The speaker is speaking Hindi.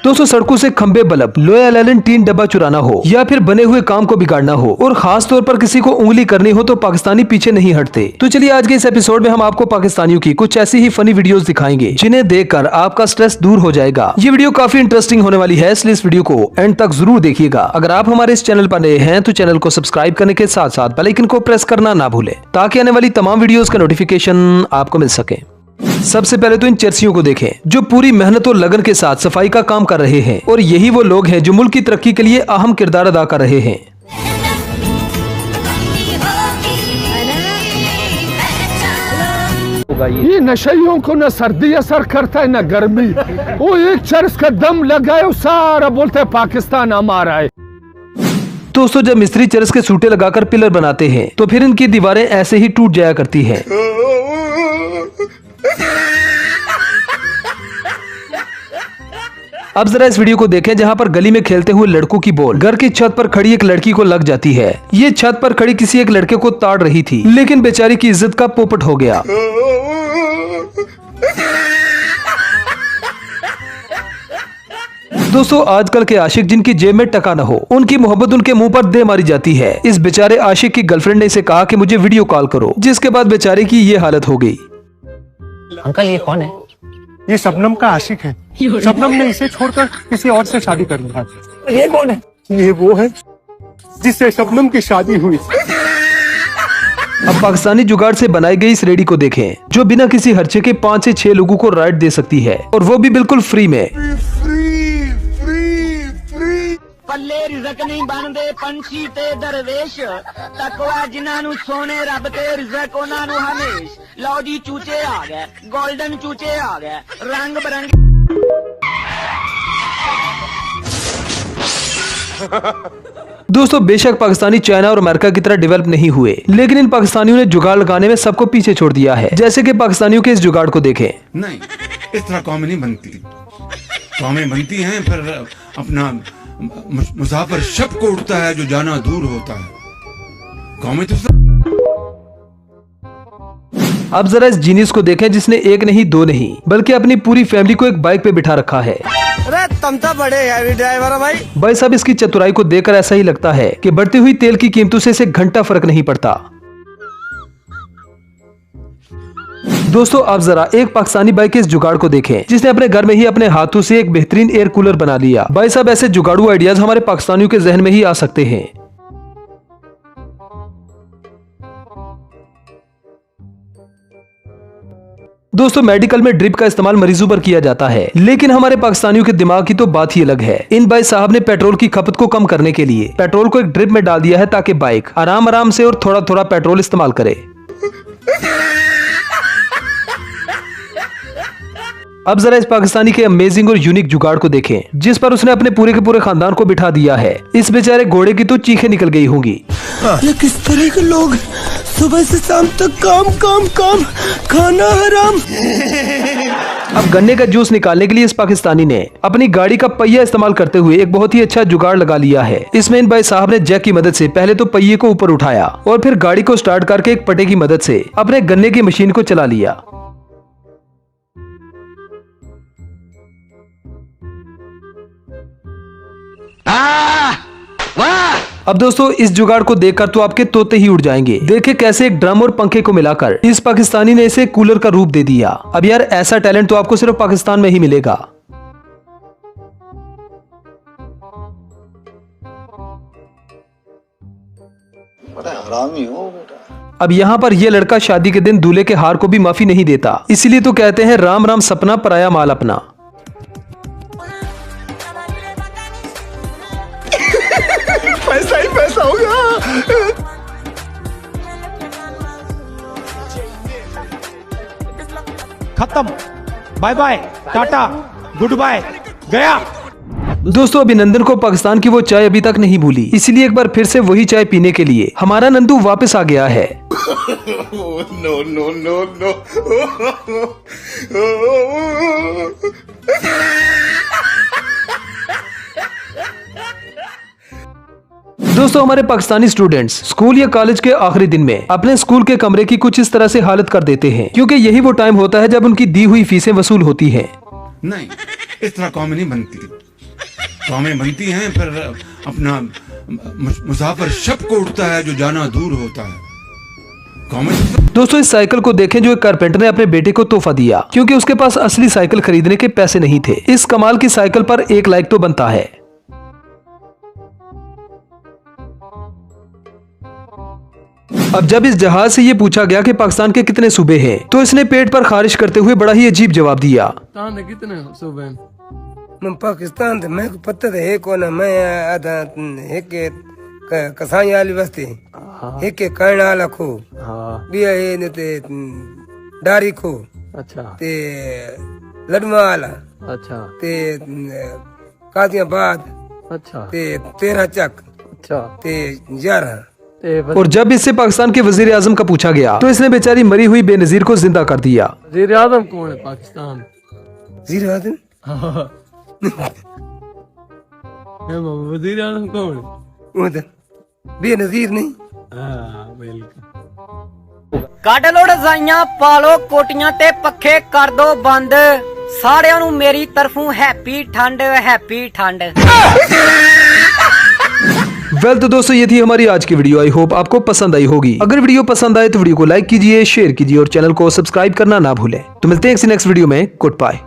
दोस्तों सड़कों से खंबे बल्ब, लोया लैलन टीन डब्बा चुराना हो या फिर बने हुए काम को बिगाड़ना हो और खास तौर पर किसी को उंगली करनी हो तो पाकिस्तानी पीछे नहीं हटते। तो चलिए आज के इस एपिसोड में हम आपको पाकिस्तानियों की कुछ ऐसी ही फनी वीडियोस दिखाएंगे जिन्हें देखकर आपका स्ट्रेस दूर हो जाएगा। ये वीडियो काफी इंटरेस्टिंग होने वाली है, इसलिए इस वीडियो को एंड तक जरूर देखिएगा। अगर आप हमारे इस चैनल पर नए हैं तो चैनल को सब्सक्राइब करने के साथ साथ बेल आइकन को प्रेस करना ना भूलें ताकि आने वाली तमाम वीडियोस का नोटिफिकेशन आपको मिल सके। सबसे पहले तो इन चर्चियों को देखें जो पूरी मेहनत और लगन के साथ सफाई का काम कर रहे हैं और यही वो लोग हैं जो मुल्क की तरक्की के लिए अहम किरदार अदा कर रहे हैं। ये नशइयों को न सर्दी असर करता है न गर्मी। वो एक चरस का दम लगाए सारा बोलते हैं पाकिस्तान हमारा है। दोस्तों जब मिस्त्री चरस के सूटे लगाकर पिलर बनाते हैं तो फिर इनकी दीवारें ऐसे ही टूट जाया करती हैं। अब जरा इस वीडियो को देखें जहां पर गली में खेलते हुए लड़कों की बॉल घर की छत पर खड़ी एक लड़की को लग जाती है। ये छत पर खड़ी किसी एक लड़के को ताड़ रही थी लेकिन बेचारी की इज्जत का पोपट हो गया। दोस्तों आजकल के आशिक जिनकी जेब में टका न हो उनकी मोहब्बत उनके मुंह पर दे मारी जाती है। इस बेचारे आशिक की गर्लफ्रेंड ने इसे कहा कि मुझे वीडियो कॉल करो, जिसके बाद बेचारे की ये हालत हो गई। अंकल ये कौन है? ये शबनम का आशिक है। शबनम ने इसे छोड़कर किसी और से शादी कर लिया। ये कौन है? ये वो है जिससे शबनम की शादी हुई। अब पाकिस्तानी जुगाड़ से बनाई गई इस रेडी को देखें जो बिना किसी खर्चे के 5 से 6 लोगों को राइड दे सकती है और वो भी बिल्कुल फ्री में। पल्ले रिज़क नहीं बनदे पंछी ते दरवेश तकवा जिन्हां नू सोने रब ते रिज़क उन्हां नू हमेश। लो जी चूचे आ गए, गोल्डन चूचे आ गए, रंग बिरंगे। दोस्तों बेशक पाकिस्तानी चाइना और अमेरिका की तरह डेवलप नहीं हुए लेकिन इन पाकिस्तानियों ने जुगाड़ लगाने में सबको पीछे छोड़ दिया है। जैसे कि पाकिस्तानियों के इस जुगाड़ को देखें। नहीं इस तरह कौमें नहीं बनती। कौमें बनती हैं फिर अपना मुसाफिर शब को उठता है जो जाना दूर होता है। कौमें तो अब जरा इस जीनियस को देखें जिसने एक नहीं दो नहीं बल्कि अपनी पूरी फैमिली को एक बाइक पे बिठा रखा है। अरे तुम तो बड़े हैवी ड्राइवर हो भाई साहब इसकी चतुराई को देखकर ऐसा ही लगता है कि बढ़ती हुई तेल की कीमतों से इसे घंटा फर्क नहीं पड़ता। दोस्तों आप जरा एक पाकिस्तानी बाइक के इस जुगाड़ को देखें जिसने अपने घर में ही अपने हाथों से एक बेहतरीन एयर कूलर बना लिया। भाई साहब ऐसे जुगाड़ू आइडियाज हमारे पाकिस्तानियों के जहन में ही आ सकते हैं। दोस्तों मेडिकल में ड्रिप का इस्तेमाल मरीजों पर किया जाता है लेकिन हमारे पाकिस्तानियों के दिमाग की तो बात ही अलग है। इन भाई साहब ने पेट्रोल की खपत को कम करने के लिए पेट्रोल को एक ड्रिप में डाल दिया है ताकि बाइक आराम आराम से और थोड़ा थोड़ा पेट्रोल इस्तेमाल करे। अब जरा इस पाकिस्तानी के अमेजिंग और यूनिक जुगाड़ को देखें जिस पर उसने अपने पूरे के पूरे खानदान को बिठा दिया है। इस बेचारे घोड़े की तो चीखें निकल गई होंगी। ये किस तरह के लोग सुबह से शाम तक काम काम काम, खाना हराम। अब गन्ने का जूस निकालने के लिए इस पाकिस्तानी ने अपनी गाड़ी का पहिया इस्तेमाल करते हुए एक बहुत ही अच्छा जुगाड़ लगा लिया है। इसमें इन भाई साहब ने जैक की मदद से पहले तो पहिए को ऊपर उठाया और फिर गाड़ी को स्टार्ट करके एक पटे की मदद से अपने गन्ने की मशीन को चला लिया। अब दोस्तों इस जुगाड़ को देखकर तो आपके तोते ही उड़ जाएंगे। देखे कैसे एक ड्रम और पंखे को मिलाकर इस पाकिस्तानी ने इसे कूलर का रूप दे दिया। अब यार ऐसा टैलेंट तो आपको सिर्फ पाकिस्तान में ही मिलेगा। बड़ा हरामी हो बेटा। अब यहाँ पर यह लड़का शादी के दिन दूल्हे के हार को भी माफी नहीं देता, इसीलिए तो कहते हैं राम राम सपना पराया माल अपना। पैसा ही पैसा होगा। खत्म, bye bye, tata, goodbye, गया। दोस्तों अभिनंदन को पाकिस्तान की वो चाय अभी तक नहीं भूली, इसलिए एक बार फिर से वही चाय पीने के लिए हमारा नंदू वापस आ गया है। No no no no. दोस्तों हमारे पाकिस्तानी स्टूडेंट्स स्कूल या कॉलेज के आखिरी दिन में अपने स्कूल के कमरे की कुछ इस तरह से हालत कर देते हैं, क्योंकि यही वो टाइम होता है जब उनकी दी हुई फीसें वसूल होती हैं। नहीं, इस तरह कौम नहीं बनती। कौमें बनती हैं फिर अपना मुसाफिर शब को उठता है जो जाना दूर होता है। कौमें दोस्तों इस साइकिल को देखें जो एक कारपेंटर ने अपने बेटे को तोहफा दिया, क्योंकि उसके पास असली साइकिल खरीदने के पैसे नहीं थे। इस कमाल की साइकिल पर 1 लाइक तो बनता है। अब जब इस जहाज से ये पूछा गया कि पाकिस्तान के कितने सूबे हैं, तो इसने पेट पर खारिश करते हुए बड़ा ही अजीब जवाब दिया। कितने सूबे हैं? मैं पाकिस्तान थे, मैं को पता था एक कोना मैं आधा एक कसाई वाली बस्ती एक कर्ण वाला खो बिया ये ने ते डारी खो अच्छा ते लडमा वाला अच्छा ते कादियाबाद अच्छा ते 13 चक अच्छा ते 11। और जब इससे पाकिस्तान के वजीर आजम का पूछा गया तो इसने बेचारी मरी हुई बेनजीर को जिंदा कर दिया। वजीर आजम कौन है पाकिस्तान? वजीर आजम वजीर आजम कौन है? वो तो बेनजीर नहीं। ਕੱਢ ਲੋ ਰਜ਼ਾਈਆਂ ਪਾ ਲੋ ਕੋਟੀਆਂ ਤੇ ਪੱਖੇ ਕਰ ਦੋ ਬੰਦ ਸਾਰਿਆਂ ਨੂੰ ਮੇਰੀ ਤਰਫੋਂ ਹੈਪੀ ਠੰਡ वेल तो दोस्तों ये थी हमारी आज की वीडियो। आई होप आपको पसंद आई होगी। अगर वीडियो पसंद आए तो वीडियो को लाइक कीजिए, शेयर कीजिए और चैनल को सब्सक्राइब करना ना भूलें। तो मिलते हैं नेक्स्ट वीडियो में। Good bye.